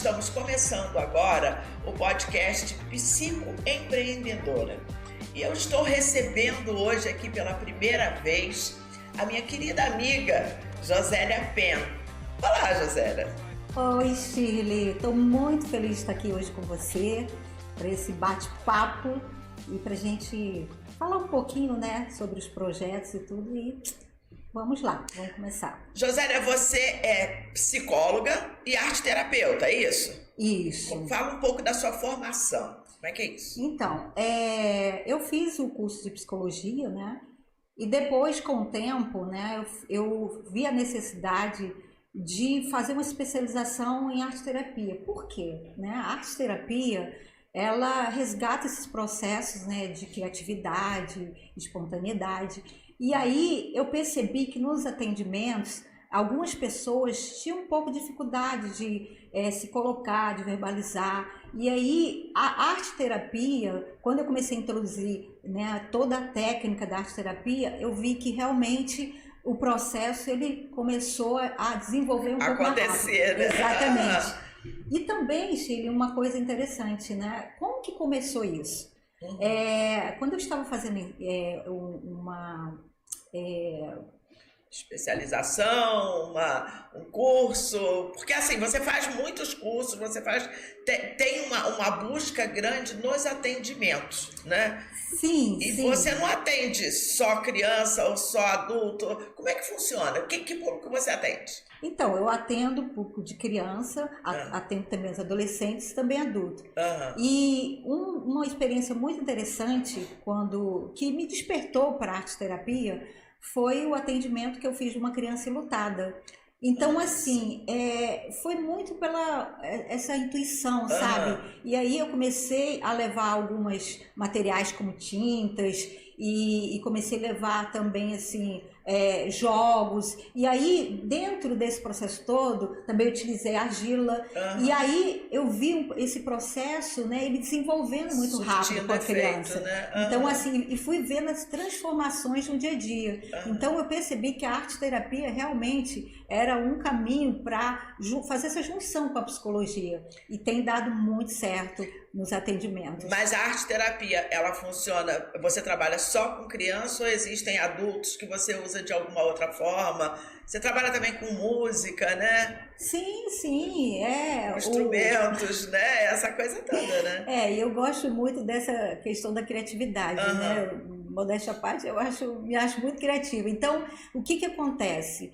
estamos começando agora o podcast Psicoempreendedora. E eu estou recebendo hoje aqui pela primeira vez a minha querida amiga Josélia Penn. Olá, Josélia. Oi, Shirley. Estou muito feliz de estar aqui hoje com você para esse bate-papo e para a gente falar um pouquinho, né, sobre os projetos e tudo. E vamos lá, vamos começar. Josélia, você é psicóloga e arte-terapeuta, é isso? Isso. Fala um pouco da sua formação. Como é que é isso? Então, eu fiz o curso de psicologia, né? E depois, com o tempo, né, eu vi a necessidade de fazer uma especialização em arte-terapia. Por quê? Né? A arte-terapia, ela resgata esses processos, né, de criatividade, espontaneidade. E aí eu percebi que nos atendimentos, algumas pessoas tinham um pouco de dificuldade de se colocar, de verbalizar. E aí a arte-terapia, quando eu comecei a introduzir, né, toda a técnica da arte-terapia, eu vi que realmente o processo ele começou a desenvolver um pouco mais rápido. Né? Exatamente. E também, Chile, uma coisa interessante, né? Como que começou isso? Quando eu estava fazendo uma especialização, um curso, porque assim, você faz muitos cursos, você tem uma busca grande nos atendimentos, né? Sim, e sim. Você não atende só criança ou só adulto, como é que funciona? Que público você atende? Então, eu atendo público de criança, atendo também os adolescentes e também adultos. E uma experiência muito interessante que me despertou para a arte-terapia foi o atendimento que eu fiz de uma criança enlutada. Então, assim, foi muito pela essa intuição, sabe? E aí eu comecei a levar alguns materiais como tintas e comecei a levar também, assim, jogos. E aí, dentro desse processo todo, também utilizei argila. E aí eu vi esse processo, né, ele desenvolvendo muito rápido com a criança. Né? Então, assim, e fui vendo as transformações no dia a dia. Então, eu percebi que a arte-terapia realmente era um caminho para fazer essa junção com a psicologia. E tem dado muito certo nos atendimentos. Mas a arte-terapia, ela funciona, você trabalha só com criança ou existem adultos que você usa de alguma outra forma? Você trabalha também com música, né? Sim, sim. Instrumentos, né? Essa coisa toda, né? E eu gosto muito dessa questão da criatividade, né? Modéstia à parte, me acho muito criativa. Então, o que acontece?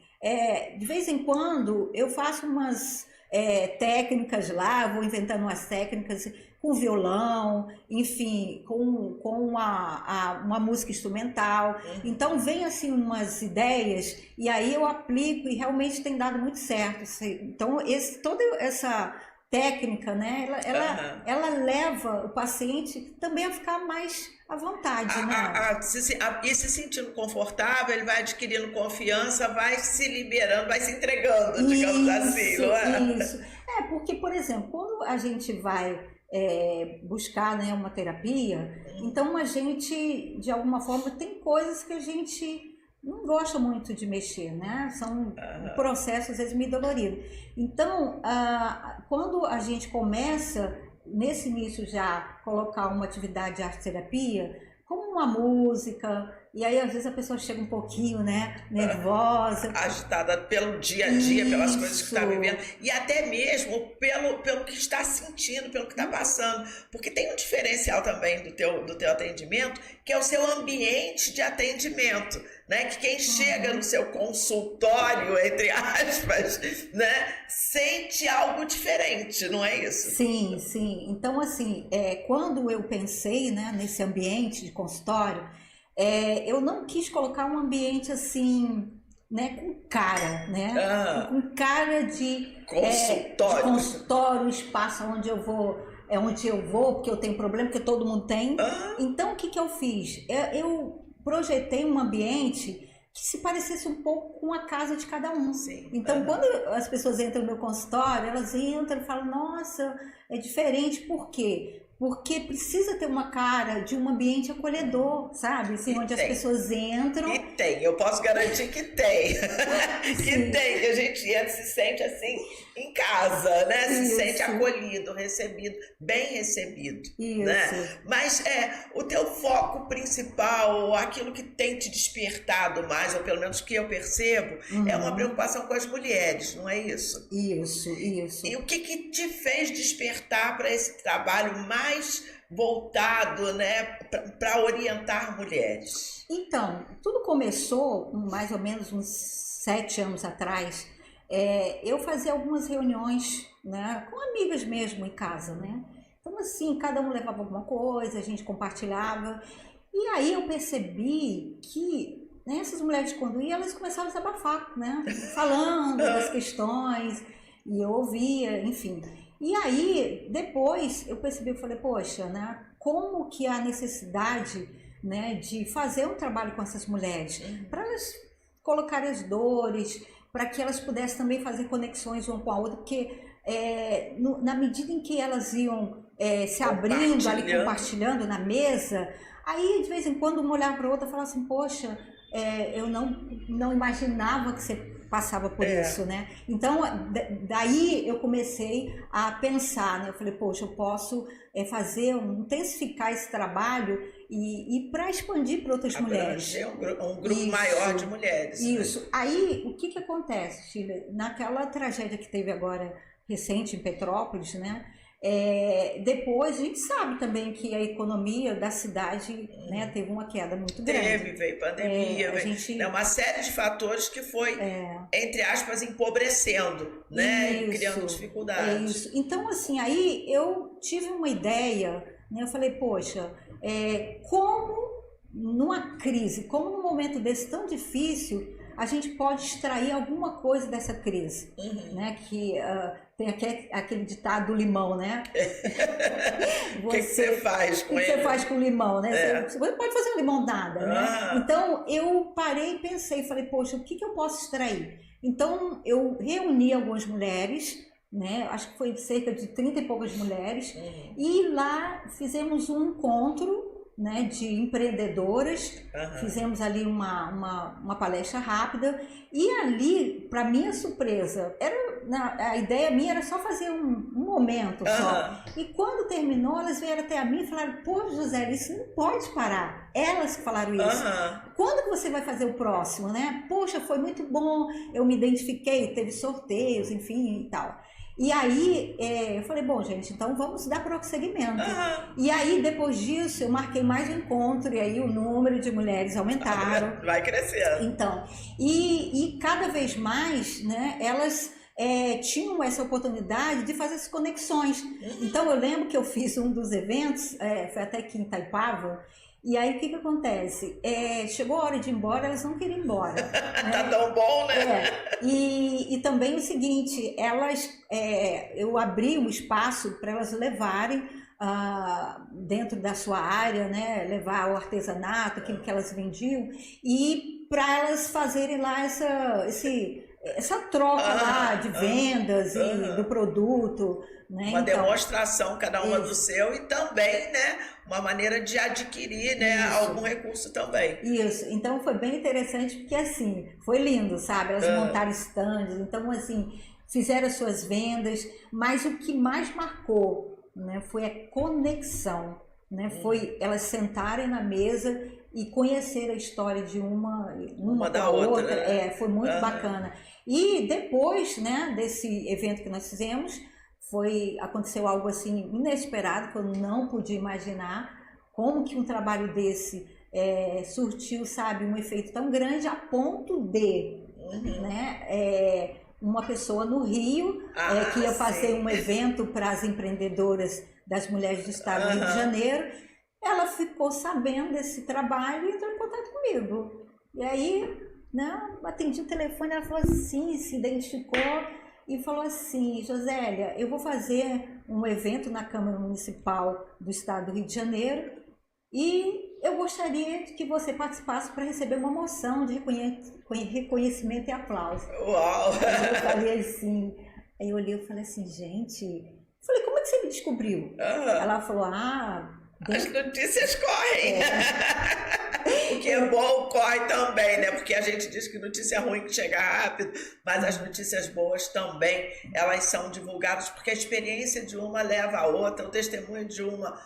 De vez em quando, eu faço umas técnicas lá, vou inventando umas técnicas com violão, enfim, com uma música instrumental. Então vem assim umas ideias e aí eu aplico e realmente tem dado muito certo. Então toda essa técnica, né, ela leva o paciente também a ficar mais à vontade, né? E se sentindo confortável, ele vai adquirindo confiança, vai se liberando, vai se entregando, digamos assim, não é? Isso. Porque, por exemplo, quando a gente vai buscar, né, uma terapia, então a gente, de alguma forma, tem coisas que a gente não gosta muito de mexer, né? São processos, às vezes, meio doloridos. Então, quando a gente começa, nesse início já, colocar uma atividade de arte-terapia, como uma música, e aí às vezes a pessoa chega um pouquinho, né, nervosa. Agitada pelo dia a dia, pelas coisas que está vivendo, e até mesmo pelo que está sentindo, pelo que está passando. Porque tem um diferencial também do teu atendimento, que é o seu ambiente de atendimento, né? Que quem chega no seu consultório, entre aspas, né, sente algo diferente, não é isso? Sim, sim. Então, assim, quando eu pensei, né, nesse ambiente de consultório, eu não quis colocar um ambiente assim, né, com cara, né? Com cara de consultório, espaço onde eu vou, porque eu tenho problema, porque todo mundo tem. Então, o que eu fiz? Eu projetei um ambiente que se parecesse um pouco com a casa de cada um. Sim. Então, quando as pessoas entram no meu consultório, elas entram e falam, nossa, é diferente, por quê? porque precisa ter uma cara de um ambiente acolhedor, sabe? Assim, onde as pessoas entram. E tem, eu posso garantir que tem. Que tem, que a gente entra e se sente assim em casa, né? Se sente acolhido, recebido, bem recebido. Isso. Né? Mas o teu foco principal, aquilo que tem te despertado mais, ou pelo menos que eu percebo, é uma preocupação com as mulheres, não é isso? Isso. E o que te fez despertar para esse trabalho mais voltado, né, para orientar mulheres? Então, tudo começou mais ou menos uns 7 anos atrás. Eu fazia algumas reuniões, né, com amigas mesmo em casa, né? Então, assim, cada um levava alguma coisa, a gente compartilhava. E aí eu percebi que, né, essas mulheres, quando iam, elas começavam a desabafar, né? Falando das questões, e eu ouvia, enfim. E aí, depois, eu percebi, eu falei, poxa, né, como que há necessidade, né, de fazer um trabalho com essas mulheres, para elas colocarem as dores, para que elas pudessem também fazer conexões uma com a outra, porque na medida em que elas iam se abrindo ali, compartilhando na mesa, aí de vez em quando uma olhava para a outra e falava assim, poxa, eu não imaginava que você passava por isso, né? Então, daí eu comecei a pensar, né? Eu falei, poxa, eu posso intensificar esse trabalho e para expandir para outras mulheres. Um grupo maior de mulheres. Isso. Né? Aí, o que acontece, Sheila? Naquela tragédia que teve agora, recente, em Petrópolis, né? Depois a gente sabe também que a economia da cidade, né, teve uma queda muito grande. Veio pandemia, uma série de fatores que foi, entre aspas, empobrecendo, né, e criando dificuldades. Isso. Então, assim, aí eu tive uma ideia, né, eu falei, poxa, como numa crise, como num momento desse tão difícil, a gente pode extrair alguma coisa dessa crise, né, que... tem aquele ditado do limão, né? O que você faz com ele? O que você faz com o limão, né? Você pode fazer uma limonada, né? Então, eu parei e pensei, falei, poxa, o que eu posso extrair? Então, eu reuni algumas mulheres, né? Acho que foi cerca de 30 e poucas mulheres, e lá fizemos um encontro, né, de empreendedoras, fizemos ali uma palestra rápida, e ali, para minha surpresa, a ideia minha era só fazer um momento só, e quando terminou, elas vieram até a mim e falaram, pô, José, isso não pode parar, elas que falaram isso, quando que você vai fazer o próximo, né? Poxa, foi muito bom, eu me identifiquei, teve sorteios, enfim, e tal. E aí, eu falei, bom, gente, então vamos dar prosseguimento. E aí, depois disso, eu marquei mais um encontro, e aí o número de mulheres aumentaram. Vai crescendo. Então, e cada vez mais, né, elas tinham essa oportunidade de fazer as conexões. Então, eu lembro que eu fiz um dos eventos, foi até aqui em Itaipava, e aí o que acontece? Chegou a hora de ir embora, elas não queriam ir embora. Né? Tá tão bom, né? E também o seguinte, eu abri um espaço para elas levarem dentro da sua área, né? Levar o artesanato, aquilo que elas vendiam, e para elas fazerem lá essa troca lá de vendas e do produto, né? Uma demonstração, cada uma do seu, e também, né, uma maneira de adquirir, né, algum recurso também. Isso, então foi bem interessante, porque assim, foi lindo, sabe? Elas montaram stands, então assim, fizeram as suas vendas, mas o que mais marcou, né, foi a conexão, né? Foi elas sentarem na mesa e conhecer a história de uma da outra. Foi muito bacana. E depois, né, desse evento que nós fizemos, aconteceu algo assim inesperado, que eu não podia imaginar, como que um trabalho desse surtiu, sabe, um efeito tão grande a ponto de, né, uma pessoa no Rio que ia fazer um evento para as empreendedoras das mulheres do estado do Rio de Janeiro, ela ficou sabendo desse trabalho e entrou em contato comigo. E aí, né, atendi o telefone, ela falou assim, se identificou e falou assim, Josélia, eu vou fazer um evento na Câmara Municipal do estado do Rio de Janeiro e eu gostaria que você participasse para receber uma moção de reconhecimento e aplauso. Uau! Aí eu falei assim, aí eu olhei e falei assim, gente, falei, como é que você você me descobriu? Ela falou, as notícias correm. O que é bom corre também, né? Porque a gente diz que notícia é ruim que chega rápido, mas as notícias boas também, elas são divulgadas porque a experiência de uma leva a outra, o testemunho de uma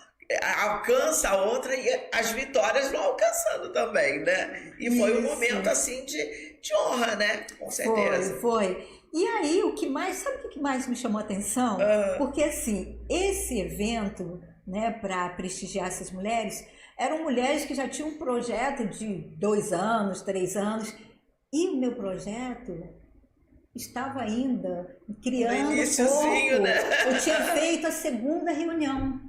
alcança a outra e as vitórias vão alcançando também, né? E foi um momento assim de honra, né? Com certeza. Foi. E aí, sabe o que mais me chamou a atenção? Porque assim, esse evento, né, para prestigiar essas mulheres, eram mulheres que já tinham um projeto de 2 anos, 3 anos, e o meu projeto estava ainda criando pouco. Né? Eu tinha feito a 2ª reunião.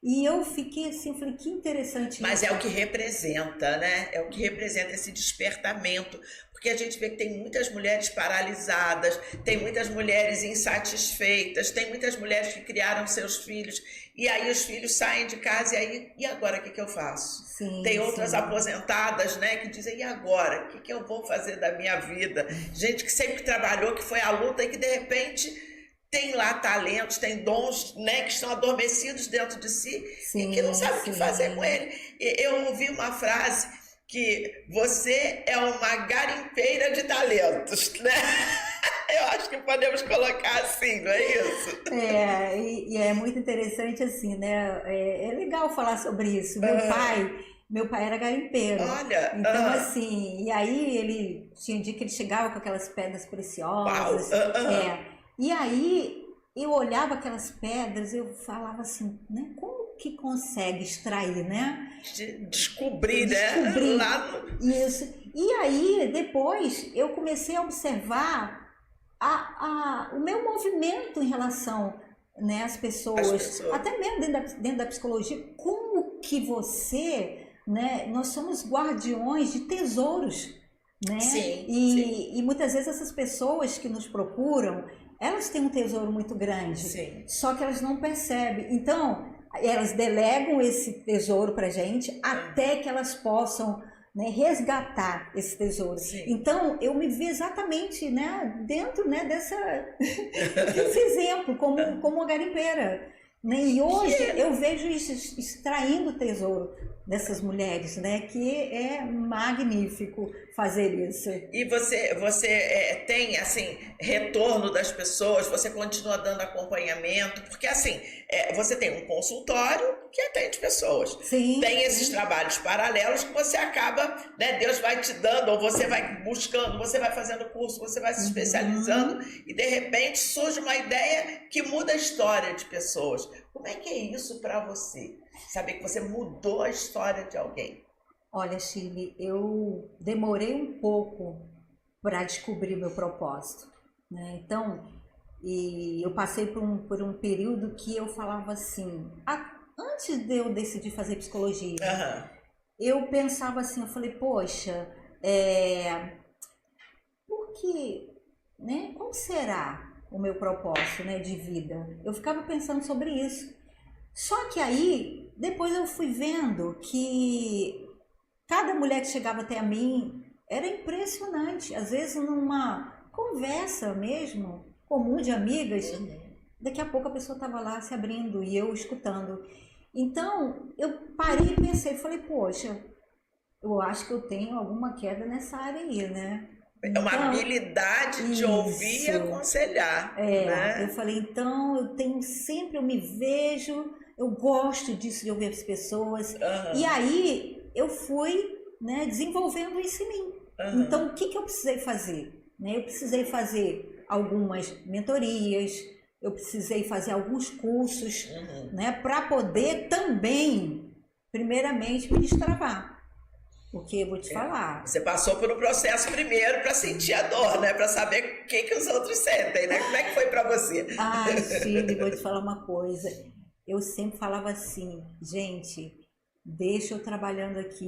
E eu fiquei assim, eu falei, que interessante. Mas é o que representa, né? É o que representa esse despertamento. Porque a gente vê que tem muitas mulheres paralisadas, tem muitas mulheres insatisfeitas, tem muitas mulheres que criaram seus filhos, e aí os filhos saem de casa, e agora o que eu faço? Tem outras aposentadas, né, que dizem, e agora? O que eu vou fazer da minha vida? Gente que sempre trabalhou, que foi à luta e que de repente tem lá talentos, tem dons, né, que estão adormecidos dentro de si e que não sabe o que fazer com ele. Eu ouvi uma frase que você é uma garimpeira de talentos, né? Eu acho que podemos colocar assim, não é isso? E é muito interessante assim, né? É legal falar sobre isso. Meu pai era garimpeiro. Olha! Então, assim, e aí ele tinha um dia que ele chegava com aquelas pedras preciosas. E aí eu olhava aquelas pedras, eu falava assim, né? Como que consegue extrair, né? Descobrir, né? Isso. E aí, depois, eu comecei a observar o meu movimento em relação, né, às pessoas. Até mesmo dentro da psicologia, como que você, né? Nós somos guardiões de tesouros, né? E muitas vezes essas pessoas que nos procuram, elas têm um tesouro muito grande, só que elas não percebem. Então, elas delegam esse tesouro para a gente até que elas possam, né, resgatar esse tesouro. Então, eu me vi exatamente, né, dentro, né, desse exemplo, como uma garimpeira. Né? E hoje eu vejo isso, extraindo o tesouro dessas mulheres, né? Que é magnífico fazer isso. E você tem, assim, retorno das pessoas, você continua dando acompanhamento, porque, assim, você tem um consultório que atende pessoas. Tem esses trabalhos paralelos que você acaba, né? Deus vai te dando, ou você vai buscando, você vai fazendo curso, você vai se especializando e, de repente, surge uma ideia que muda a história de pessoas. Como é que é isso para você? Saber que você mudou a história de alguém? Olha, Shirley, eu demorei um pouco para descobrir meu propósito, né? Então, eu passei por um período que eu falava assim, antes de eu decidir fazer psicologia, eu pensava assim, eu falei, poxa, né? Qual será o meu propósito, né, de vida? Eu ficava pensando sobre isso. Só que aí, depois eu fui vendo que cada mulher que chegava até a mim era impressionante. Às vezes, numa conversa mesmo, comum de amigas, daqui a pouco a pessoa estava lá se abrindo e eu escutando. Então, eu parei e pensei, falei, poxa, eu acho que eu tenho alguma queda nessa área aí, né? É uma habilidade de ouvir e aconselhar. Né? Eu falei, então, eu me vejo, eu gosto disso, de ouvir as pessoas. E aí, eu fui, né, desenvolvendo isso em mim. Então, o que eu precisei fazer? Né? Eu precisei fazer algumas mentorias, eu precisei fazer alguns cursos, né, para poder também, primeiramente, me destravar. Porque eu vou te falar. Você passou por um processo primeiro para sentir a dor, né? Para saber o que os outros sentem, né? Como é que foi para você? Ai, Shirley, vou te falar uma coisa. Eu sempre falava assim, gente, deixa eu trabalhando aqui,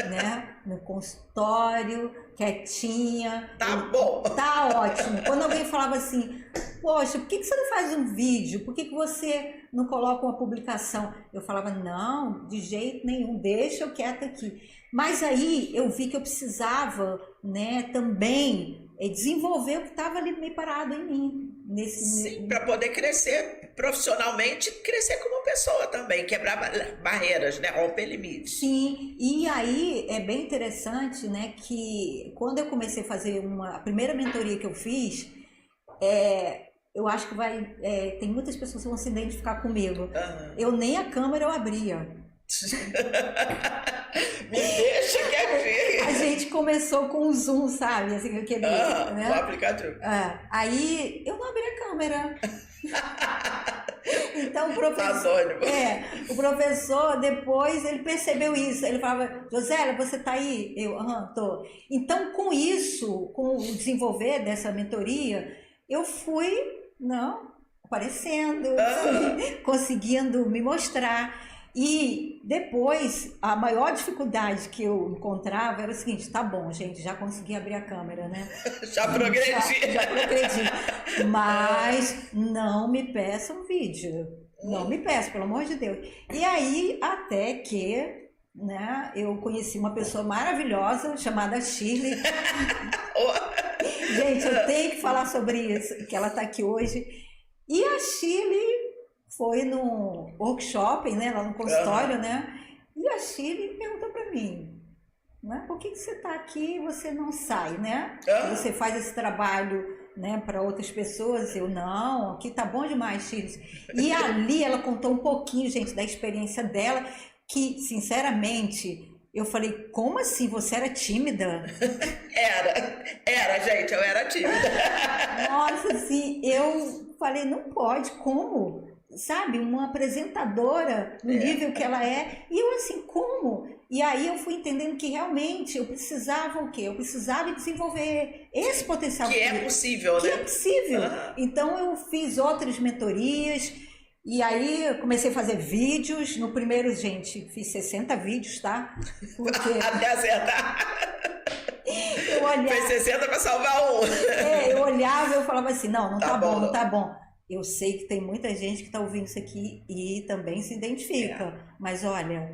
né? No consultório, quietinha. Tá bom. Tá ótimo. Quando alguém falava assim, poxa, por que você não faz um vídeo? Por que você não coloca uma publicação? Eu falava, não, de jeito nenhum, deixa eu quieta aqui. Mas aí eu vi que eu precisava, né, também desenvolver o que estava ali meio parado em mim. Sim, para poder crescer profissionalmente crescer como pessoa também, quebrar barreiras, né? Romper limites. Sim, e aí é bem interessante, né, que quando eu comecei a fazer a primeira mentoria que eu fiz, eu acho que tem muitas pessoas que vão se identificar comigo. Uhum. Eu nem a câmera eu abria. Me deixa que é. A gente começou com o Zoom, sabe? Assim, aquele, né? O aplicativo. Aí eu não abri a câmera. Então o professor depois ele percebeu isso. Ele falava: Josélia, você tá aí? Eu, tô. Então com isso, com o desenvolver dessa mentoria, eu fui aparecendo, fui conseguindo me mostrar. E depois, a maior dificuldade que eu encontrava era o seguinte: tá bom, gente, já consegui abrir a câmera, né? Já progredi. Já progredi. Mas não me peçam vídeo. Não me peçam, pelo amor de Deus. E aí, até que, né, eu conheci uma pessoa maravilhosa chamada Shirley. Gente, eu tenho que falar sobre isso, que ela tá aqui hoje. E a Shirley foi no workshop, né, lá no consultório, né? E a Shirley perguntou para mim, né, por que você está aqui e você não sai, né? Você faz esse trabalho, né, para outras pessoas. Eu, não, aqui tá bom demais, Shirley. E ali ela contou um pouquinho, gente, da experiência dela, que, sinceramente, eu falei: como assim? Você era tímida? Era, gente, eu era tímida. Nossa, assim, eu falei: não pode, como? Sabe, uma apresentadora no nível que ela é. E eu assim, como? E aí eu fui entendendo que realmente eu precisava o quê? Eu precisava desenvolver esse potencial. Que é possível, né? Que é possível. Então eu fiz outras mentorias. E aí eu comecei a fazer vídeos. No primeiro, gente, fiz 60 vídeos, tá? Porque até acertar. Eu olhava. Fez 60 para salvar um. Eu olhava e eu falava assim: não tá bom, não. Não tá bom. Eu sei que tem muita gente que está ouvindo isso aqui e também se identifica. Mas olha,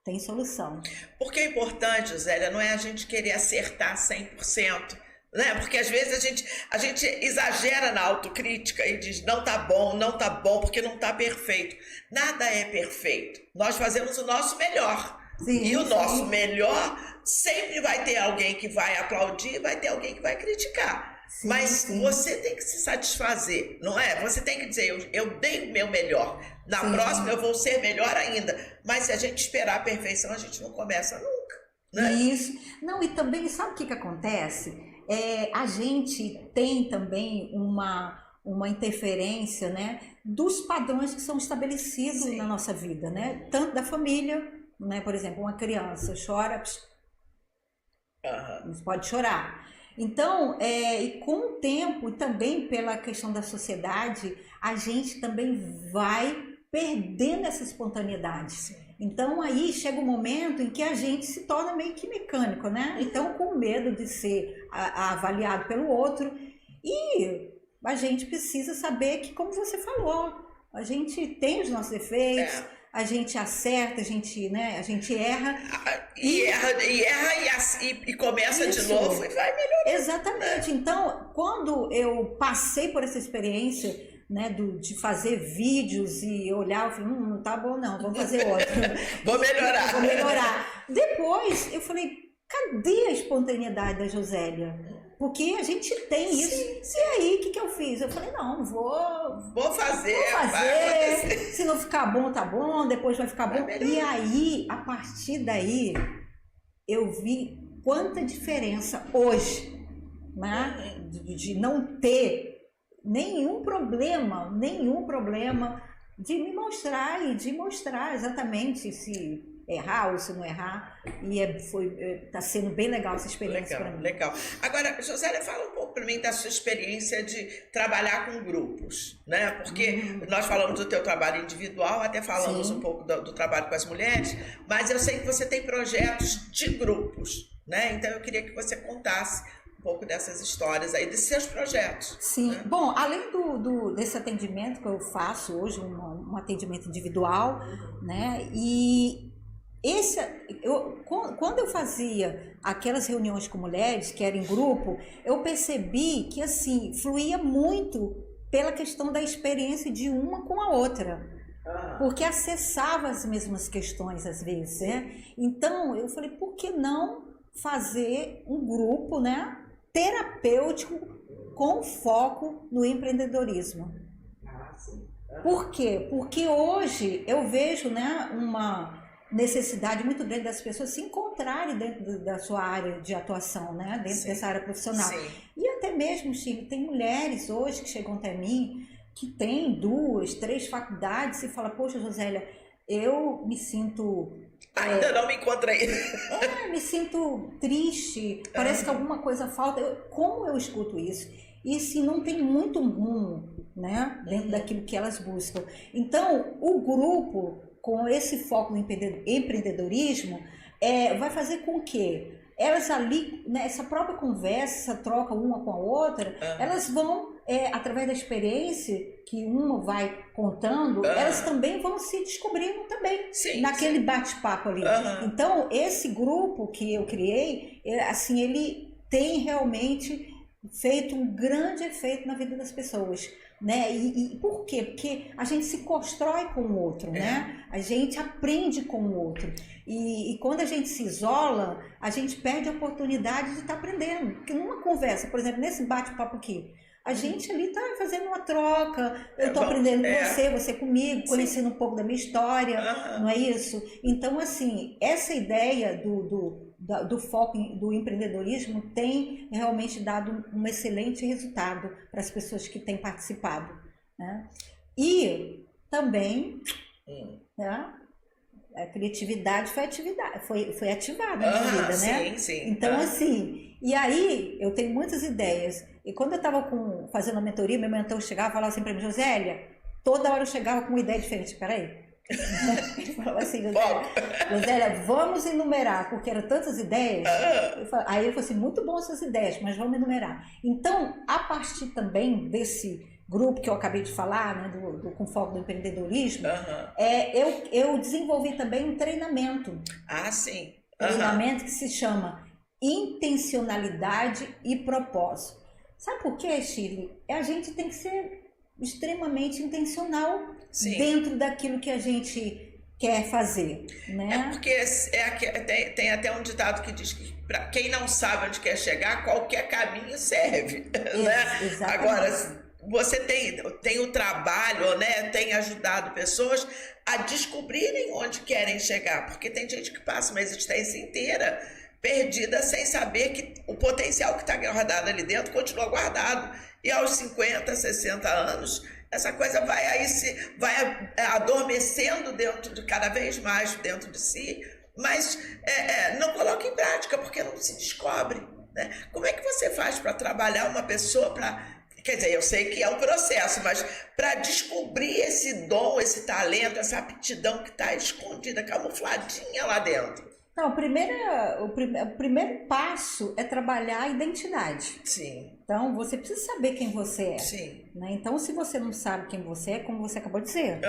tem solução. Porque é importante, Zélia, não é a gente querer acertar 100%, né? Porque às vezes a gente exagera na autocrítica e diz: não tá bom, porque não tá perfeito. Nada é perfeito. Nós fazemos o nosso melhor. Sim, e o nosso melhor sempre vai ter alguém que vai aplaudir e vai ter alguém que vai criticar. Mas você tem que se satisfazer, não é? Você tem que dizer: eu dei o meu melhor. Na próxima eu vou ser melhor ainda. Mas se a gente esperar a perfeição, a gente não começa nunca, né? Isso. Não, e também, sabe o que acontece? A gente tem também uma interferência, né, dos padrões que são estabelecidos na nossa vida, né? Tanto da família, né? Por exemplo, uma criança chora, não pode chorar. Então, e com o tempo, e também pela questão da sociedade, a gente também vai perdendo essa espontaneidade. Então, aí chega um momento em que a gente se torna meio que mecânico, né? Então, com medo de ser avaliado pelo outro. E a gente precisa saber que, como você falou, a gente tem os nossos defeitos, a gente acerta, a gente erra. E começa de novo e vai melhorando. Exatamente. Então, quando eu passei por essa experiência, né, de fazer vídeos e olhar, eu falei: não tá bom não, vamos fazer outro. Vou melhorar. Depois, eu falei: cadê a espontaneidade da Josélia? Porque a gente tem isso. E aí, o que eu fiz? Eu falei: não, vou fazer. Se não ficar bom, tá bom. Depois vai ficar bom. E aí, a partir daí, eu vi quanta diferença hoje, né? De não ter nenhum problema de me mostrar e de mostrar exatamente se errar ou se não errar. E tá sendo bem legal essa experiência para mim. Legal. Agora, Josélia, fala um pouco para mim da sua experiência de trabalhar com grupos, né? Porque nós falamos do teu trabalho individual, até falamos um pouco do trabalho com as mulheres, mas eu sei que você tem projetos de grupos, né? Então eu queria que você contasse um pouco dessas histórias aí, desses seus projetos. Sim. Né? Bom, além desse atendimento que eu faço hoje, um atendimento individual, né? E quando eu fazia aquelas reuniões com mulheres, que era em grupo, eu percebi que, assim, fluía muito pela questão da experiência de uma com a outra, porque acessava as mesmas questões às vezes, né? Então eu falei, por que não fazer um grupo, né, terapêutico com foco no empreendedorismo? Por quê? Porque hoje eu vejo, né, uma necessidade muito grande das pessoas se encontrarem dentro da sua área de atuação, né, dentro dessa área profissional. E até mesmo, Chico, tem mulheres hoje que chegam até mim que tem 2, 3 faculdades e fala, poxa, Josélia, eu me sinto... Ainda não me encontrei. Me sinto triste, parece que alguma coisa falta. Como eu escuto isso? E se não tem muito rumo, né, dentro daquilo que elas buscam. Então, o grupo, com esse foco no empreendedorismo, vai fazer com que elas ali, nessa própria conversa, essa troca uma com a outra, elas vão, através da experiência que uma vai contando, elas também vão se descobrindo também, naquele bate-papo ali. Então, esse grupo que eu criei, assim, ele tem realmente feito um grande efeito na vida das pessoas, né? E por quê? Porque a gente se constrói com o outro, né? A gente aprende com o outro. E quando a gente se isola, a gente perde a oportunidade de estar aprendendo. Porque numa conversa, por exemplo, nesse bate-papo aqui, a gente ali está fazendo uma troca, eu estou aprendendo com você comigo, conhecendo um pouco da minha história, não é isso? Então, assim, essa ideia do foco do empreendedorismo tem realmente dado um excelente resultado para as pessoas que têm participado, né? E também, né, a criatividade foi ativada na minha vida, né? Então, assim, e aí eu tenho muitas ideias. E quando eu estava fazendo a mentoria, meu mentor chegava e falava assim para mim, Josélia, toda hora eu chegava com uma ideia diferente. Peraí. Ele falava assim, Josélia, vamos enumerar, porque eram tantas ideias. Aí eu falei assim, muito bom essas ideias, mas vamos enumerar. Então, a partir também desse grupo que eu acabei de falar, né, com foco do empreendedorismo, eu desenvolvi também um treinamento. Treinamento que se chama Intencionalidade e Propósito. Sabe por quê, Shirley? A gente tem que ser extremamente intencional dentro daquilo que a gente quer fazer, né? Porque tem até um ditado que diz que para quem não sabe onde quer chegar, qualquer caminho serve, né? Exatamente. Agora, você tem o trabalho, né? Tem ajudado pessoas a descobrirem onde querem chegar, porque tem gente que passa uma existência inteira perdida sem saber que o potencial que está guardado ali dentro continua guardado. E aos 50, 60 anos, essa coisa vai adormecendo cada vez mais dentro de si, mas não coloca em prática porque não se descobre, né? Como é que você faz para trabalhar uma pessoa quer dizer, eu sei que é um processo, mas para descobrir esse dom, esse talento, essa aptidão que está escondida, camufladinha lá dentro? Não, o primeiro passo é trabalhar a identidade. Então, você precisa saber quem você é. Né? Então, se você não sabe quem você é, como você acabou de dizer,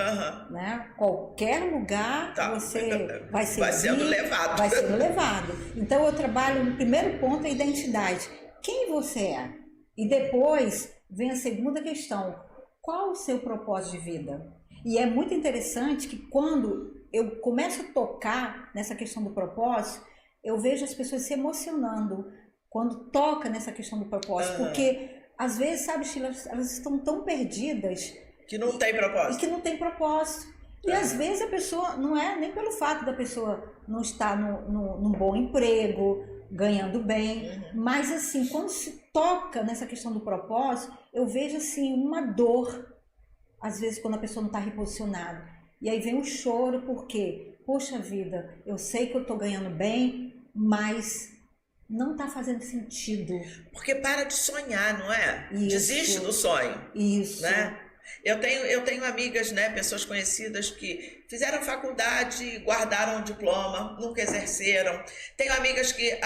né? Qualquer lugar você vai sendo levado. Então, eu trabalho no primeiro ponto, a identidade. Quem você é? E depois vem a segunda questão. Qual o seu propósito de vida? E é muito interessante que quando eu começo a tocar nessa questão do propósito, eu vejo as pessoas se emocionando quando toca nessa questão do propósito, porque às vezes, sabe, Sheila, elas estão tão perdidas que não tem propósito. E que não tem propósito. E às vezes a pessoa, não é nem pelo fato da pessoa não estar num bom emprego, ganhando bem, mas assim, quando se toca nessa questão do propósito, eu vejo assim uma dor, às vezes quando a pessoa não está reposicionada. E aí vem o choro, porque, poxa vida, eu sei que eu estou ganhando bem, mas não está fazendo sentido. Porque para de sonhar, não é? Isso. Desiste do sonho. Isso. Né? Eu tenho amigas, né, pessoas conhecidas que fizeram faculdade, guardaram o diploma, nunca exerceram. Tenho amigas que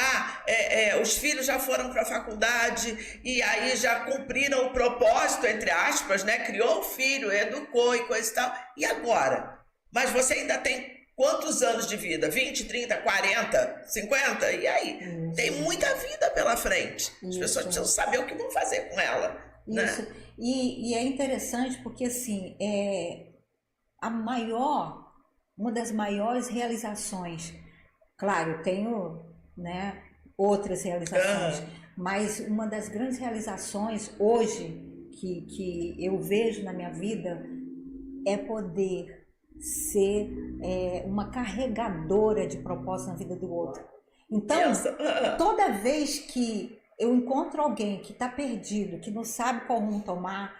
os filhos já foram para a faculdade e aí já cumpriram o propósito, entre aspas, né? Criou o filho, educou e coisa e tal. E agora? Mas você ainda tem quantos anos de vida? 20, 30, 40, 50? E aí? Tem muita vida pela frente. As pessoas precisam saber o que vão fazer com ela. isso. né? E é interessante porque, assim, uma das maiores realizações, claro, eu tenho, né, outras realizações, Aham. mas uma das grandes realizações hoje que eu vejo na minha vida é poder ser uma carregadora de propósito na vida do outro. Então, Pensa. Aham. toda vez que eu encontro alguém que está perdido, que não sabe qual rumo tomar,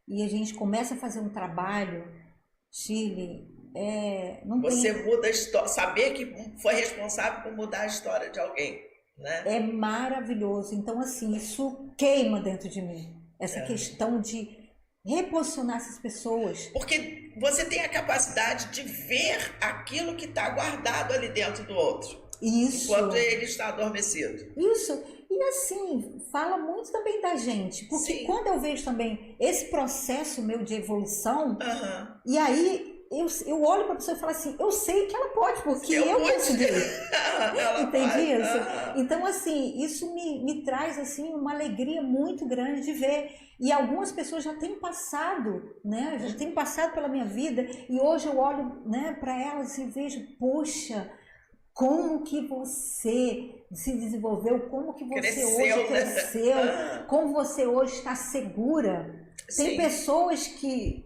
e a gente começa a fazer um trabalho, Chile, não Você tem, muda a história, saber que foi responsável por mudar a história de alguém, né? é maravilhoso. Então, assim, isso queima dentro de mim. Essa questão de reposicionar essas pessoas. Porque você tem a capacidade de ver aquilo que está guardado ali dentro do outro, Isso, enquanto ele está adormecido. isso. E assim, fala muito também da gente, porque Sim. quando eu vejo também esse processo meu de evolução, Aham. e aí eu olho para a pessoa e falo assim, eu sei que ela pode, porque eu pude. consegui. Ela Entende vai. isso? Aham. Então, assim, isso me traz assim uma alegria muito grande de ver. E algumas pessoas já têm passado, né? Já têm passado pela minha vida e hoje eu olho, né, para elas e vejo, poxa, como que você se desenvolveu, como que você hoje Cresceu, né? cresceu, Ah, como você hoje está segura. Tem sim. pessoas que,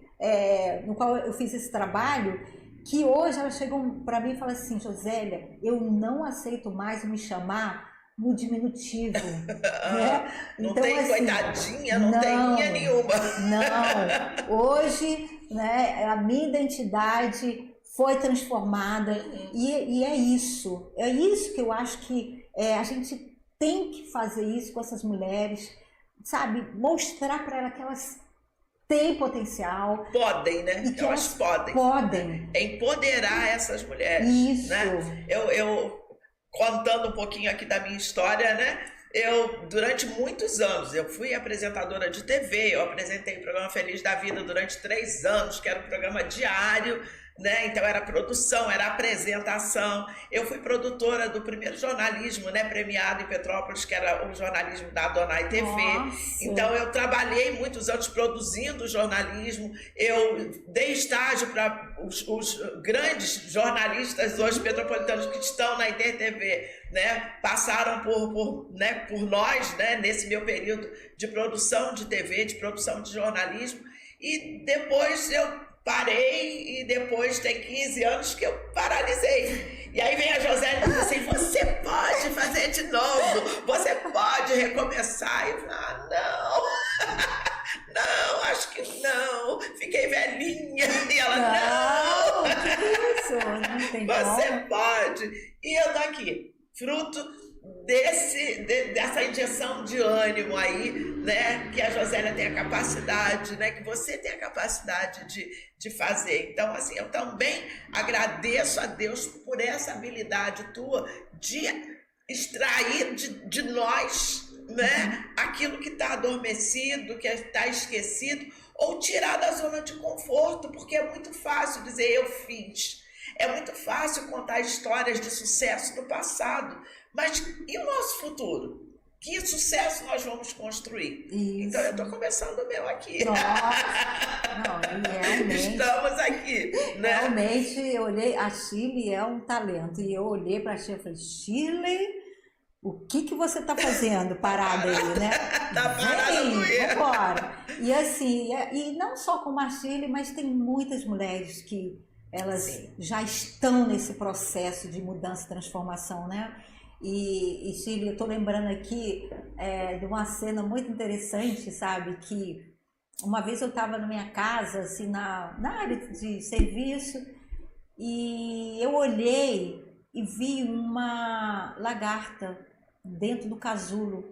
no qual eu fiz esse trabalho, que hoje elas chegam para mim e falam assim, Josélia, eu não aceito mais me chamar no diminutivo, né? Não Então, tem assim, coitadinha, não tem minha nenhuma. não. Hoje, né, a minha identidade foi transformada e é isso. É isso que eu acho que a gente tem que fazer isso com essas mulheres, sabe? Mostrar para elas que elas têm potencial Podem, né? e que Elas elas podem. podem. É empoderar essas mulheres, Isso. né? Eu contando um pouquinho aqui da minha história, né? Eu, durante muitos anos, eu fui apresentadora de TV, eu apresentei o programa Feliz da Vida durante 3 anos, que era um programa diário, né? Então era produção, era apresentação. Eu fui produtora do primeiro jornalismo, né, premiado em Petrópolis, que era o jornalismo da Adonai TV. Nossa. Então eu trabalhei muitos anos produzindo jornalismo. Eu dei estágio para os grandes jornalistas hoje metropolitanos que estão na InterTV, né? Passaram por nós, né, nesse meu período de produção de TV, de produção de jornalismo. E depois eu parei e depois tem 15 anos que eu paralisei. E aí vem a Josélia e diz assim, você pode fazer de novo, você pode recomeçar. E eu falo, não, acho que não, fiquei velhinha. E ela, não, Que isso? Não tem você como. pode. E eu tô aqui, fruto dessa injeção de ânimo aí, né? Que a Josélia tem a capacidade, né? Que você tem a capacidade de fazer. Então, assim, eu também agradeço a Deus por essa habilidade tua de extrair de nós, né? Aquilo que está adormecido, que está esquecido, ou tirar da zona de conforto, porque é muito fácil dizer eu fiz. É muito fácil contar histórias de sucesso do passado, mas e o nosso futuro? Que sucesso nós vamos construir? Isso. Então eu estou começando o meu aqui. Nossa. Não, e realmente. Estamos aqui, né? Realmente, eu olhei, a Chile é um talento. E eu olhei para a Chile e falei, Chile, o que você está fazendo parada aí, né? Tá parada, mulher. Vambora. E assim, e não só com a Chile, mas tem muitas mulheres que elas Sim. já estão nesse processo de mudança e transformação, né? E Chile, eu estou lembrando aqui de uma cena muito interessante, sabe? Que uma vez eu estava na minha casa, assim, na área de serviço, e eu olhei e vi uma lagarta dentro do casulo.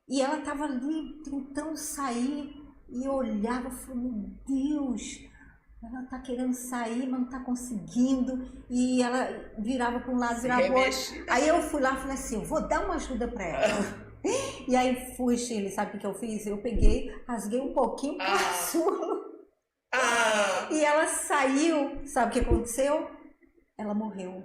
E ela estava ali tentando sair, e eu olhava e falei, meu Deus, ela tá querendo sair, mas não tá conseguindo. E ela virava para um lado, virava para o outro. Aí eu fui lá e falei assim, eu vou dar uma ajuda para ela. E aí fui, Chile, sabe o que eu fiz? Eu peguei, rasguei um pouquinho o casulo. E ela saiu. Sabe o que aconteceu? Ela morreu.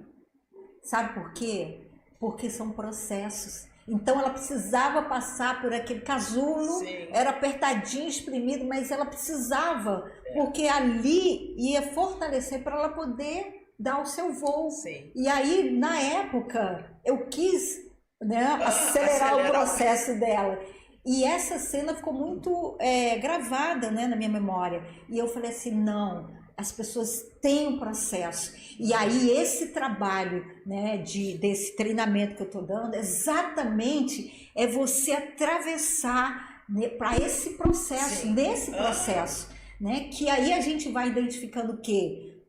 Sabe por quê? Porque são processos. Então ela precisava passar por aquele casulo, Sim. era apertadinho, espremido, mas ela precisava, porque ali ia fortalecer para ela poder dar o seu voo. Sim. E aí, na época, eu quis, né, acelerar o processo dela. E essa cena ficou muito gravada, né, na minha memória. E eu falei assim, não, as pessoas têm um processo. E aí esse trabalho, né, desse treinamento que eu estou dando, exatamente é você atravessar, né, para esse processo, Sim. nesse processo, né, que aí a gente vai identificando o quê?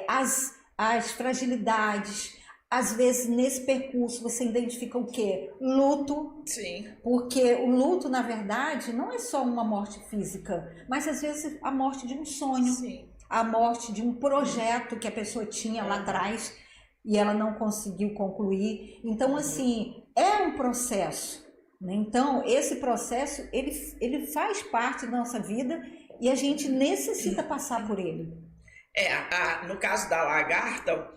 As fragilidades. Às vezes, nesse percurso, você identifica o quê? Luto. Sim. Porque o luto, na verdade, não é só uma morte física, mas às vezes a morte de um sonho. Sim. A morte de um projeto que a pessoa tinha lá atrás e ela não conseguiu concluir. Então, assim, é um processo, né? Então, esse processo, ele faz parte da nossa vida e a gente necessita passar por ele. No caso da lagarta,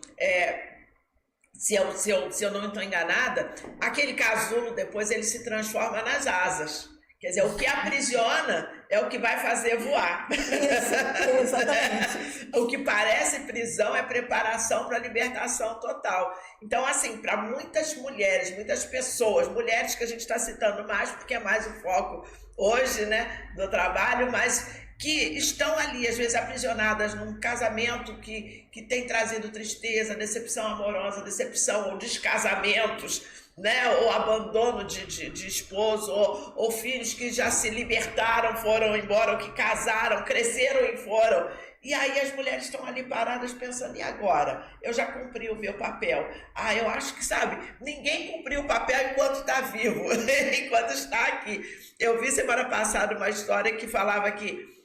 se eu não estou enganada, aquele casulo depois ele se transforma nas asas. Quer dizer, o que aprisiona é o que vai fazer voar. Isso, exatamente. O que parece prisão é preparação para a libertação total. Então, assim, para muitas mulheres, muitas pessoas, mulheres que a gente está citando mais, porque é mais o foco hoje, né, do trabalho, mas que estão ali, às vezes, aprisionadas num casamento que tem trazido tristeza, decepção amorosa, decepção ou descasamentos, né? Ou abandono de esposo, ou filhos que já se libertaram, foram embora, ou que casaram, cresceram e foram. E aí as mulheres estão ali paradas pensando, e agora? Eu já cumpri o meu papel. Eu acho que, sabe, ninguém cumpriu o papel enquanto está vivo, enquanto está aqui. Eu vi semana passada uma história que falava que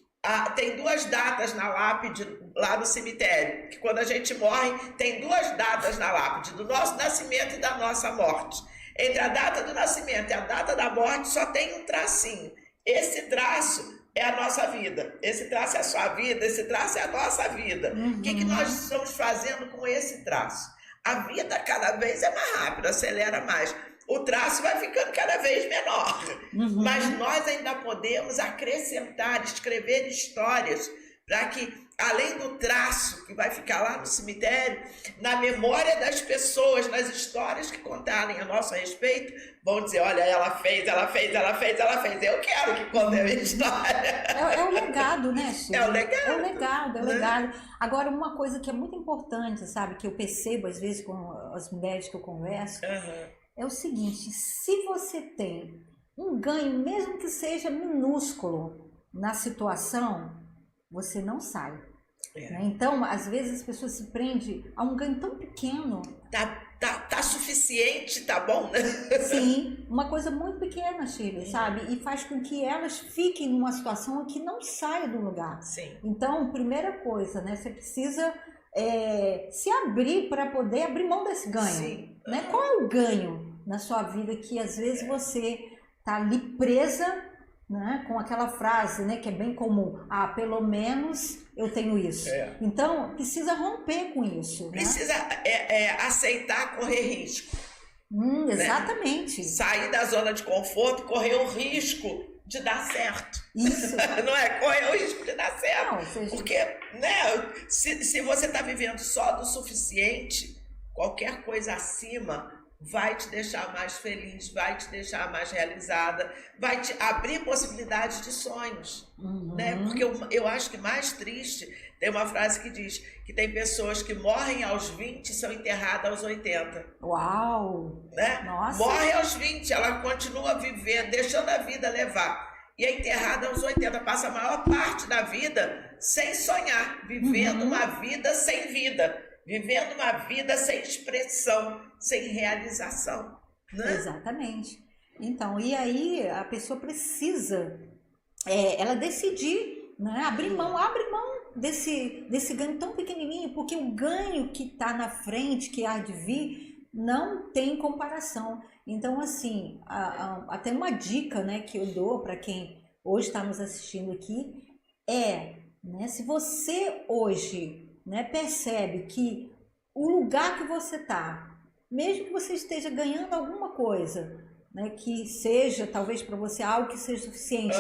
tem 2 datas na lápide lá no cemitério, que quando a gente morre, tem 2 datas na lápide, do nosso nascimento e da nossa morte. Entre a data do nascimento e a data da morte só tem um tracinho. Esse traço é a nossa vida, esse traço é a sua vida, esse traço é a nossa vida. O que nós estamos fazendo com esse traço? A vida cada vez é mais rápida, acelera mais. O traço vai ficando cada vez menor. Mas nós ainda podemos acrescentar, escrever histórias para que, além do traço que vai ficar lá no cemitério, na memória das pessoas, nas histórias que contarem a nosso respeito, vão dizer, olha, ela fez. Eu quero que contem a minha história. É o legado, né, Chico? É o legado. É o legado, é o legado. Agora, uma coisa que é muito importante, sabe, que eu percebo, às vezes, com as mulheres que eu converso, é o seguinte, se você tem um ganho, mesmo que seja minúsculo, na situação, você não sai. Né? Então, às vezes as pessoas se prendem a um ganho tão pequeno. Tá suficiente, tá bom, né? Sim, uma coisa muito pequena, Shirley, sabe? E faz com que elas fiquem numa situação que não saia do lugar. Sim. Então, primeira coisa, né? Você precisa se abrir para poder abrir mão desse ganho. Sim. Né? Qual é o ganho na sua vida que às vezes você tá ali presa, né, com aquela frase, né, que é bem comum, pelo menos eu tenho isso. Então, precisa romper com isso. Precisa aceitar correr risco. Exatamente. Né? Sair da zona de conforto, correr o risco de dar certo. Isso. Não é? Correr o risco de dar certo. Não, seja... Porque, né, se você está vivendo só do suficiente, qualquer coisa acima vai te deixar mais feliz, vai te deixar mais realizada, vai te abrir possibilidades de sonhos, né? Porque eu acho que mais triste, tem uma frase que diz que tem pessoas que morrem aos 20 e são enterradas aos 80. Uau! Né? Nossa! Morre aos 20, ela continua vivendo, deixando a vida levar. E é enterrada aos 80, passa a maior parte da vida sem sonhar, vivendo uma vida sem vida. Vivendo uma vida sem expressão, sem realização. Né? Exatamente. Então, e aí a pessoa precisa, ela decidir, né? Abre mão desse ganho tão pequenininho, porque o ganho que está na frente, que há de vir, não tem comparação. Então, assim, até uma dica, né, que eu dou para quem hoje está nos assistindo aqui né, se você hoje, né, percebe que o lugar que você está, mesmo que você esteja ganhando alguma coisa, né, que seja, talvez para você, algo que seja suficiente,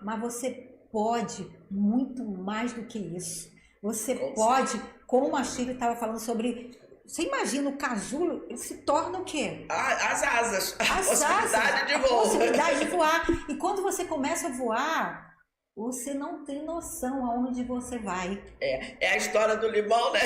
mas você pode muito mais do que isso. Você pode, como a Shirley estava falando sobre... Você imagina o casulo, ele se torna o quê? As asas, a possibilidade de voo. A possibilidade de voar. E quando você começa a voar, você não tem noção aonde você vai. É a história do limão, né?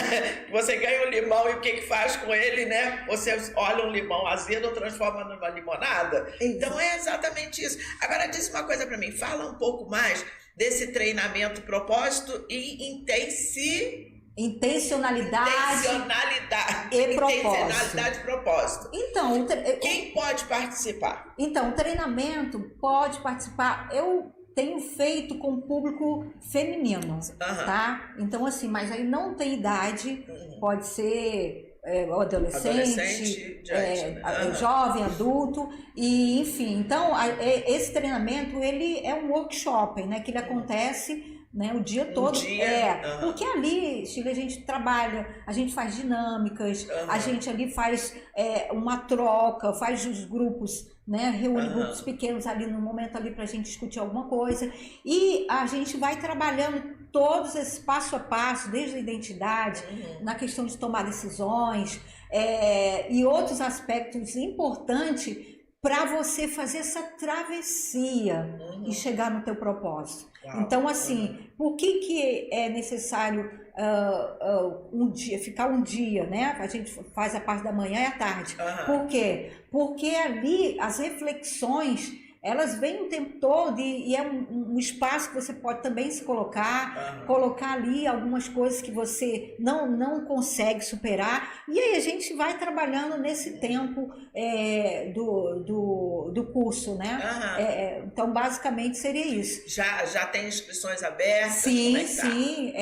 Você ganha um limão e o que faz com ele, né? Você olha um limão azedo, transforma numa limonada. Então é exatamente isso. Agora diz uma coisa para mim, fala um pouco mais desse treinamento propósito e intencionalidade e propósito. Intencionalidade e propósito. Então, quem pode participar? Então, o treinamento pode participar. Eu tenho feito com o público feminino, tá? Então, assim, mas aí não tem idade, pode ser adolescente jovem, adulto, e enfim. Então, esse treinamento, ele é um workshop, né? Que ele acontece... Né, o dia todo. Porque ali, Chile, a gente trabalha, a gente faz dinâmicas, a gente ali faz uma troca, faz os grupos, né, reúne grupos pequenos ali no momento ali para a gente discutir alguma coisa, e a gente vai trabalhando todos esses passo a passo, desde a identidade, na questão de tomar decisões, e outros aspectos importantes para você fazer essa travessia e chegar no teu propósito. Então, assim, por que é necessário ficar um dia, né? A gente faz a parte da manhã e à tarde. Por quê? Porque ali as reflexões, elas vêm o tempo todo e é um espaço que você pode também se colocar ali algumas coisas que você não consegue superar, e aí a gente vai trabalhando nesse tempo do curso, né? Então, basicamente, seria isso. Já tem inscrições abertas? Sim, sim.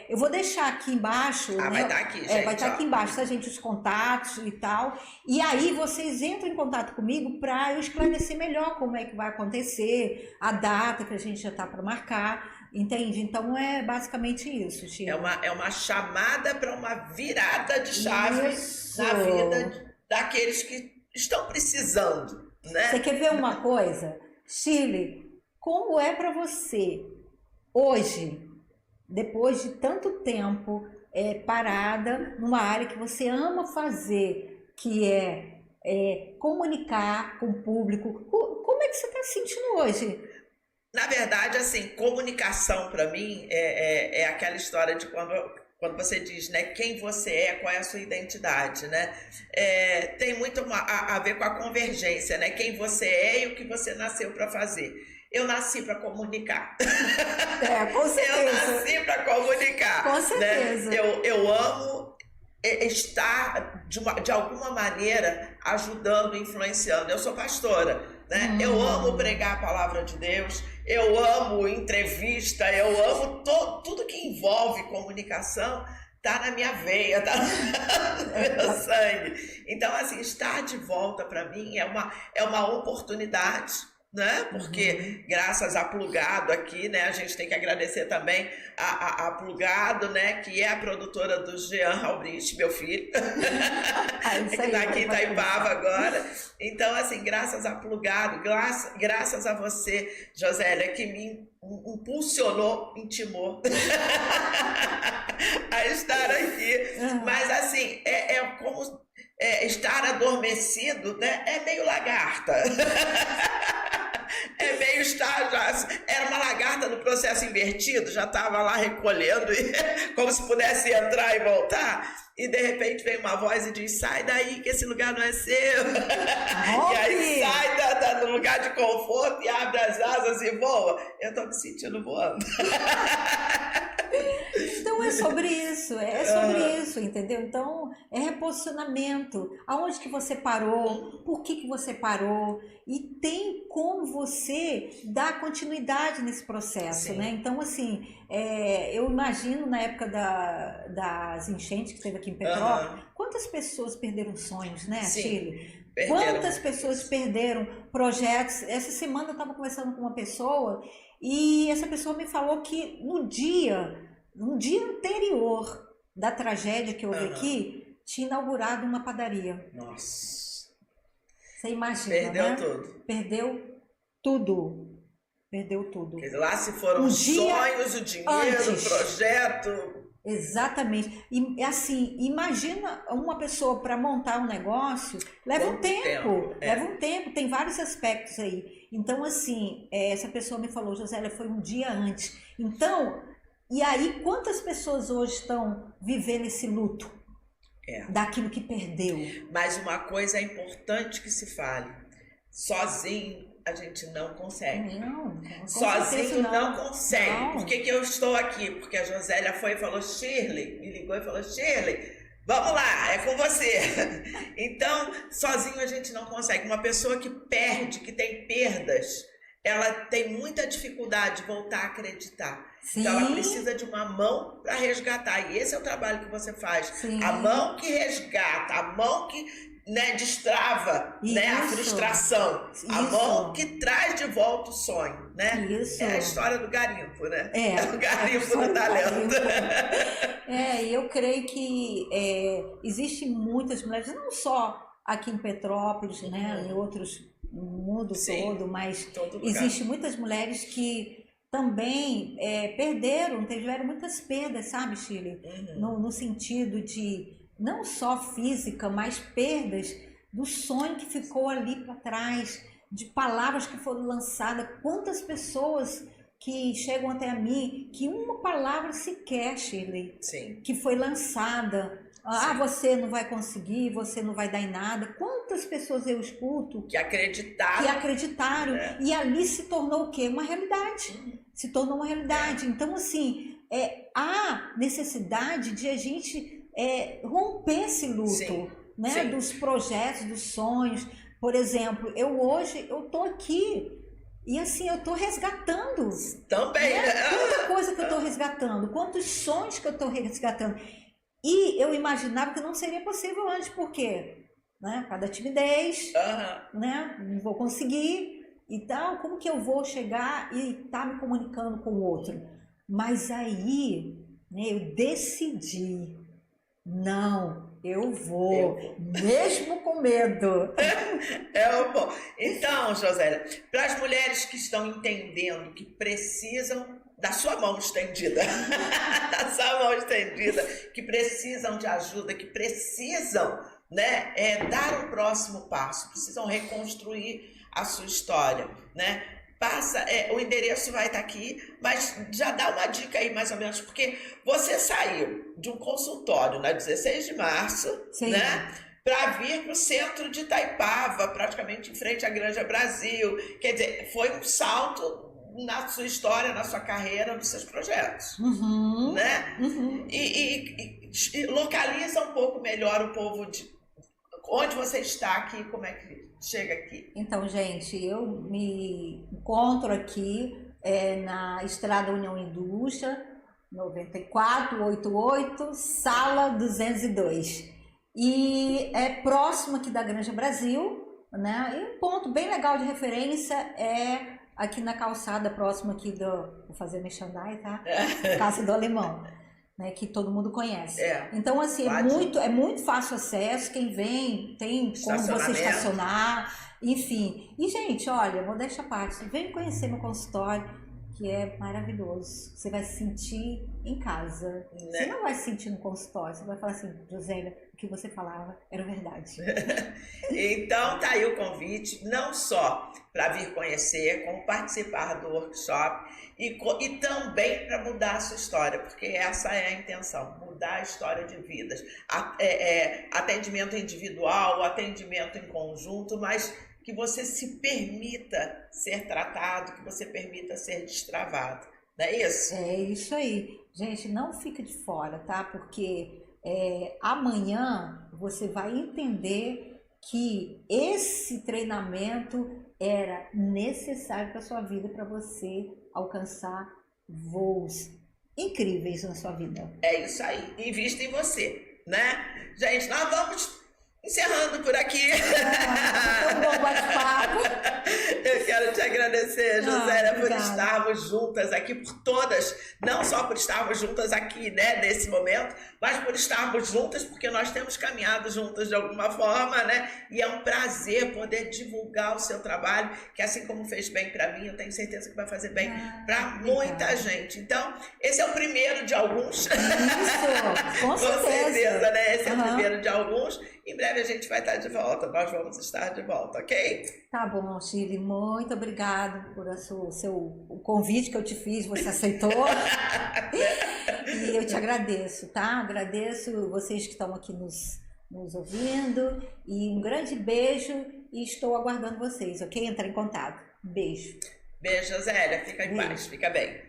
Eu vou deixar aqui embaixo. Né? Vai estar aqui, gente. Vai estar aqui embaixo, tá, gente? Os contatos e tal. E aí vocês entram em contato comigo para eu esclarecer melhor como é que vai acontecer, a data que a gente já está para marcar, entende? Então é basicamente isso, Chico. É uma chamada para uma virada de chave na vida daqueles que estão precisando, né? Você quer ver uma coisa? Shirley, como é para você hoje, depois de tanto tempo parada numa área que você ama fazer, que é comunicar com o público, como é que você está se sentindo hoje? Na verdade, assim, comunicação para mim é aquela história de quando você diz, né, quem você é, qual é a sua identidade, né? Tem muito a ver com a convergência, né? Quem você é e o que você nasceu para fazer. Eu nasci para comunicar. Com certeza. Eu nasci para comunicar. Com certeza. Né? Eu amo estar, de alguma maneira, ajudando, influenciando. Eu sou pastora, né? Eu amo pregar a palavra de Deus, eu amo entrevista, eu amo tudo que envolve comunicação, tá na minha veia, tá no meu sangue. Então, assim, estar de volta para mim é uma oportunidade, né? Porque graças a Plugado aqui, né, a gente tem que agradecer também a Plugado, né, que é a produtora do Jean Halbrich, meu filho, que está aqui em Itaipava agora. Então, assim, graças a Plugado, graças a você, Josélia, que me impulsionou, intimou a estar aqui. Mas, assim, é como estar adormecido, né? É meio lagarta. Meio era uma lagarta no processo invertido, já estava lá recolhendo, como se pudesse entrar e voltar, e de repente vem uma voz e diz, sai daí que esse lugar não é seu. E aí sai do lugar de conforto e abre as asas e voa. Eu estou me sentindo voando. Então é sobre isso, entendeu? Então é reposicionamento, aonde que você parou, por que você parou, e tem como você dar continuidade nesse processo, né? Então, assim, eu imagino na época das enchentes que teve aqui em Petrópolis, quantas pessoas perderam sonhos, né, Shirley? Quantas pessoas perderam projetos? Essa semana eu estava conversando com uma pessoa e essa pessoa me falou que no dia anterior da tragédia que houve aqui, tinha inaugurado uma padaria. Nossa. Você imagina, Perdeu né? tudo. Perdeu tudo. Perdeu tudo. Porque lá se foram os sonhos, o dinheiro, o projeto. Exatamente. E assim, imagina uma pessoa para montar um negócio, leva um tempo. Leva um tempo, tem vários aspectos aí. Então, assim, essa pessoa me falou, Josélia, foi um dia antes. Então, e aí, quantas pessoas hoje estão vivendo esse luto? Daquilo que perdeu. Mas uma coisa é importante que se fale. Sozinho a gente não consegue. Não, sozinho não consegue. Não. Por que eu estou aqui? Porque a Josélia foi e falou, Shirley, me ligou e falou, Shirley, vamos lá, é com você. Então, sozinho a gente não consegue. Uma pessoa que perde, que tem perdas, ela tem muita dificuldade de voltar a acreditar. Sim. Então ela precisa de uma mão para resgatar. E esse é o trabalho que você faz. Sim. A mão que resgata, a mão que destrava, né, a frustração. A mão que traz de volta o sonho. Né? Isso. É a história do garimpo, né? É o garimpo do talento. E eu creio que existem muitas mulheres, não só aqui em Petrópolis, né, em outros, no mundo todo, mas existem muitas mulheres que também perderam, tiveram muitas perdas, sabe, Shirley? No sentido de, não só física, mas perdas do sonho que ficou ali para trás, de palavras que foram lançadas. Quantas pessoas que chegam até a mim, que uma palavra sequer, Shirley, que foi lançada, você não vai conseguir, você não vai dar em nada. Quantas pessoas eu escuto que acreditaram, e ali se tornou o quê? Uma realidade. Se tornou uma realidade. Então, assim, há necessidade de a gente romper esse luto, né? Dos projetos, dos sonhos. Por exemplo, hoje eu tô aqui e assim, eu tô resgatando. Também. Quanta coisa que eu tô resgatando, quantos sonhos que eu tô resgatando. E eu imaginava que não seria possível antes, por quê? Né? Cada timidez, né? Não vou conseguir e tal, como que eu vou chegar e estar me comunicando com o outro? Mas aí, né, eu decidi, não, eu vou, mesmo com medo. Bom. Então, Josélia, para as mulheres que estão entendendo que precisam da sua mão estendida, da sua mão estendida, que precisam de ajuda, que precisam, né, dar o próximo passo, precisam reconstruir a sua história, né? O endereço vai estar aqui, mas já dá uma dica aí mais ou menos, porque você saiu de um consultório na 16 de março, né, para vir para o centro de Itaipava, praticamente em frente à Granja Brasil. Quer dizer, foi um salto na sua história, na sua carreira, nos seus projetos, né? E localiza um pouco melhor o povo de onde você está aqui, como é que chega aqui. Então, gente, eu me encontro aqui na Estrada União Indústria, 9488, sala 202. E é próximo aqui da Granja Brasil, né? E um ponto bem legal de referência é aqui na calçada, próximo aqui vou fazer merchandising, tá? Casa do Alemão, né? Que todo mundo conhece. Então, assim, é muito fácil acesso, quem vem, tem como você estacionar, enfim. E, gente, olha, modéstia à parte, vem conhecer meu consultório, que é maravilhoso. Você vai se sentir em casa. Né? Você não vai se sentir no consultório, você vai falar assim, Josélia, o que você falava era verdade. Então tá aí o convite, não só para vir conhecer, como participar do workshop e também para mudar a sua história, porque essa é a intenção, mudar a história de vidas. Atendimento individual, atendimento em conjunto, mas que você se permita ser tratado, que você permita ser destravado. Não é isso? É isso aí. Gente, não fica de fora, tá? Porque amanhã você vai entender que esse treinamento era necessário para sua vida, para você alcançar voos incríveis na sua vida. É isso aí. Invista em você, né? Gente, nós vamos encerrando por aqui. Foi um bom bate-papo. Eu quero te agradecer, Josélia, por estarmos juntas aqui, por todas, não só por estarmos juntas aqui, né, nesse momento, mas por estarmos juntas, porque nós temos caminhado juntas de alguma forma, né? E é um prazer poder divulgar o seu trabalho, que assim como fez bem para mim, eu tenho certeza que vai fazer bem para muita gente. Então, esse é o primeiro de alguns. Isso, com certeza, né? Esse é o primeiro de alguns. Em breve a gente vai estar de volta, nós vamos estar de volta, ok? Tá bom, Shirley, muito obrigado por o convite que eu te fiz, você aceitou. E eu te agradeço, tá? Agradeço vocês que estão aqui nos ouvindo, e um grande beijo, e estou aguardando vocês, ok? Entrar em contato. Beijo. Beijo, Zélia. Fica em paz, fica bem.